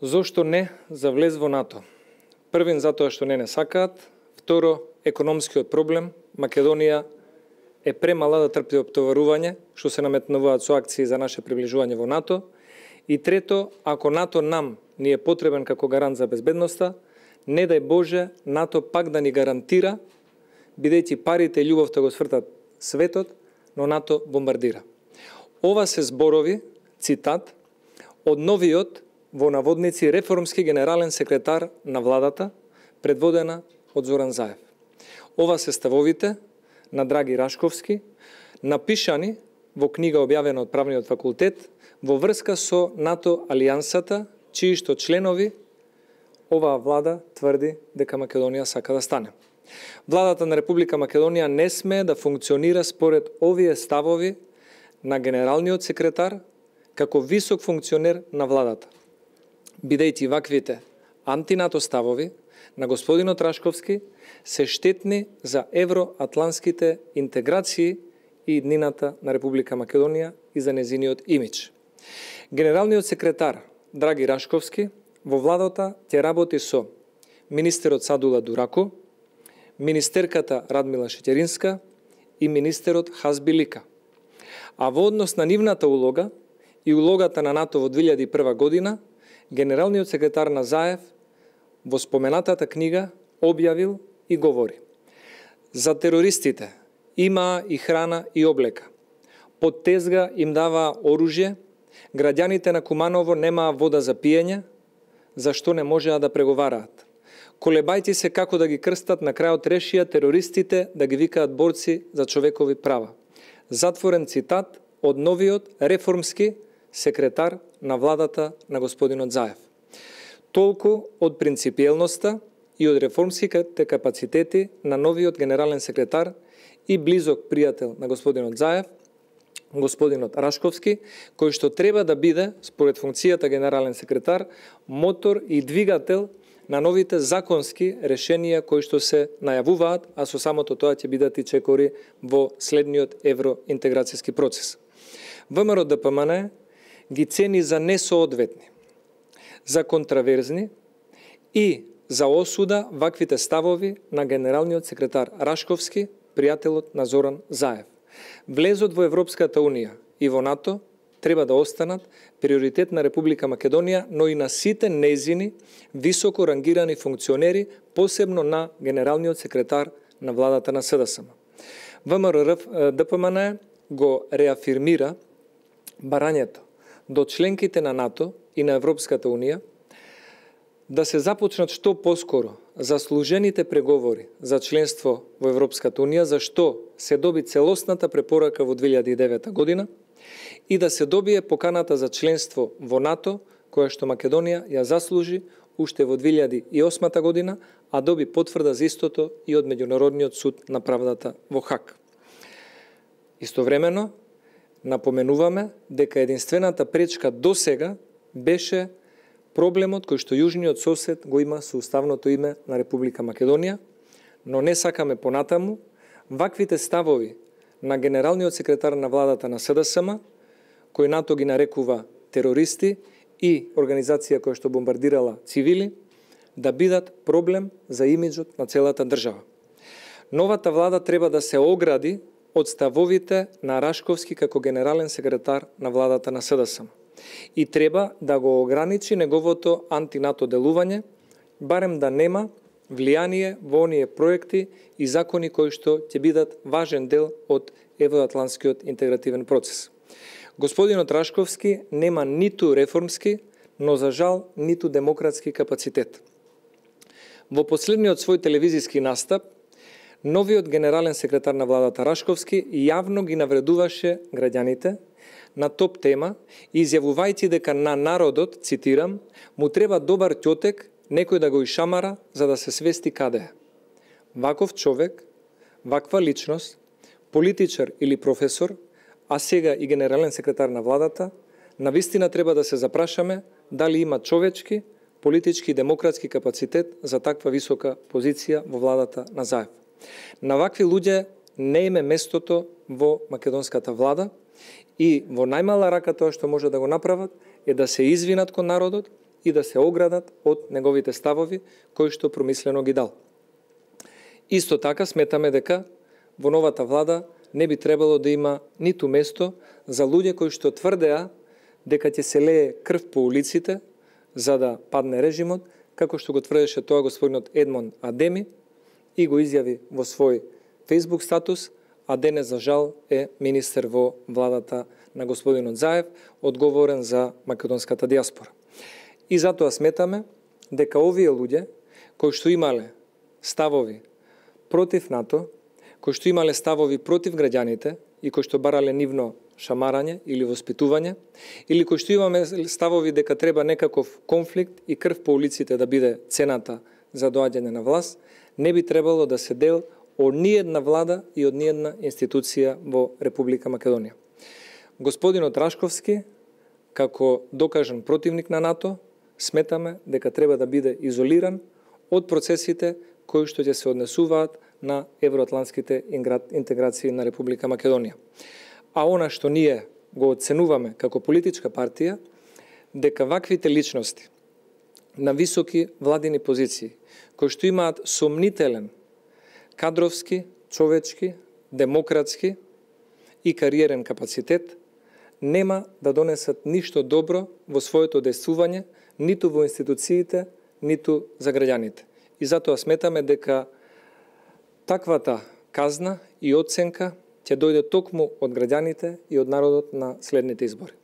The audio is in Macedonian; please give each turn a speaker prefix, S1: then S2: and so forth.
S1: Зошто не за влез во НАТО? Првин, затоа што не сакаат. Второ, економскиот проблем. Македонија е премала да трпи оптоварување, што се наметнуваат со акции за наше приближување во НАТО. И трето, ако НАТО нам ни е потребен како гарант за безбедноста, не дај Боже НАТО пак да ни гарантира, бидејќи парите и љубовта го свртат светот, но НАТО бомбардира. Ова се зборови, цитат, од новиот, во наводници, реформски генерален секретар на владата, предводена од Зоран Заев. Ова се ставовите на Драги Рашковски, напишани во книга објавена од Правниот факултет, во врска со НАТО алијансата, чии што членови оваа влада тврди дека Македонија сака да стане. Владата на Република Македонија не смее да функционира според овие ставови на генералниот секретар како висок функционер на владата, бидејќи ваквите антинато ставови на господинот Рашковски се штетни за евроатланските интеграции и иднината на Република Македонија и за незиниот имидж. Генералниот секретар Драги Рашковски во владата ќе работи со министерот Садула Дурако, министерката Радмила Шеќеринска и министерот Хазби Лика. А во однос на нивната улога и улогата на НАТО во 2001 година, генералниот секретар на Заев во споменатата книга објавил и говори: за терористите имаа и храна и облека, под тезга им даваа оружје, граѓаните на Куманово немаа вода за пиење, зашто не можеа да преговараат. Колебајте се како да ги крстат, на крајот решија терористите да ги викаат борци за човекови права. Затворен цитат од новиот реформски секретар на владата на господинот Заев. Толку од принципиелноста и од реформските капацитети на новиот генерален секретар и близок пријател на господинот Заев, господинот Рашковски, кој што треба да биде, според функцијата генерален секретар, мотор и двигател на новите законски решенија кои што се најавуваат, а со самото тоа ќе бидат и чекори во следниот евроинтеграцијски процес. ВМРО ДПМН ги цени за несоодветни, за контраверзни и за осуда ваквите ставови на генералниот секретар Рашковски, пријателот на Зоран Заев. Влезот во Европската Унија и во НАТО треба да останат приоритет на Република Македонија, но и на сите нејзини високо рангирани функционери, посебно на генералниот секретар на владата на СДСМ. ВМРО ДПМН го реафирмира барањето до членките на НАТО и на Европската Унија да се започнат што поскоро заслужените преговори за членство во Европската Унија, за што се доби целосната препорака во 2009 година, и да се добие поканата за членство во НАТО, која што Македонија ја заслужи уште во 2008 година, а доби потврда за истото и од Меѓународниот суд на правдата во Хаг. Истовремено, напоменуваме дека единствената пречка до сега беше проблемот кој што јужниот сосед го има со уставното име на Република Македонија, но не сакаме понатаму ваквите ставови на генералниот секретар на владата на СДСМ, кој НАТО ги нарекува терористи и организација која што бомбардирала цивили, да бидат проблем за имиджот на целата држава. Новата влада треба да се огради од ставовите на Рашковски како генерален секретар на владата на СДСМ и треба да го ограничи неговото антинато делување, барем да нема влијание во оние проекти и закони кои што ќе бидат важен дел од евроатланскиот интегративен процес. Господинот Рашковски нема ниту реформски, но за жал ниту демократски капацитет. Во последниот свој телевизиски настап, новиот генерален секретар на владата Рашковски јавно ги навредуваше граѓаните на топ тема, изјавувајќи дека на народот, цитирам, му треба добар ќотек, некој да го ишамара за да се свести каде е. Ваков човек, ваква личност, политичар или професор, а сега и генерален секретар на владата, навистина треба да се запрашаме дали има човечки, политички и демократски капацитет за таква висока позиција во владата на Заев. На вакви луѓе не име местото во македонската влада и во најмала рака тоа што може да го направат е да се извинат кон народот и да се оградат од неговите ставови кои што промислено ги дал. Исто така сметаме дека во новата влада не би требало да има ниту место за луѓе кои што тврдеа дека ќе се лее крв по улиците за да падне режимот, како што го тврдеше тоа господинот Едмон Адеми и го изјави во свој Facebook статус, а денес за жал е министер во владата на господинот Заев, одговорен за македонската диаспора. И затоа сметаме дека овие луѓе кои што имале ставови против НАТО, кои што имале ставови против граѓаните и кои што барале нивно шамарање или воспитување, или кои што имаме ставови дека треба некаков конфликт и крв по улиците да биде цената за доаѓање на власт, не би требало да се дел од ниедна влада и од ниедна институција во Република Македонија. Господинот Рашковски, како докажан противник на НАТО, сметаме дека треба да биде изолиран од процесите кои што ќе се однесуваат на евроатлантските интеграции на Република Македонија. А она што ние го оценуваме како политичка партија, дека ваквите личности на високи владини позиции, кои што имаат сомнителен кадровски, човечки, демократски и кариерен капацитет, нема да донесат ништо добро во своето действување, ниту во институциите, ниту за граѓаните. И затоа сметаме дека таквата казна и оценка ќе дојде токму од граѓаните и од народот на следните избори.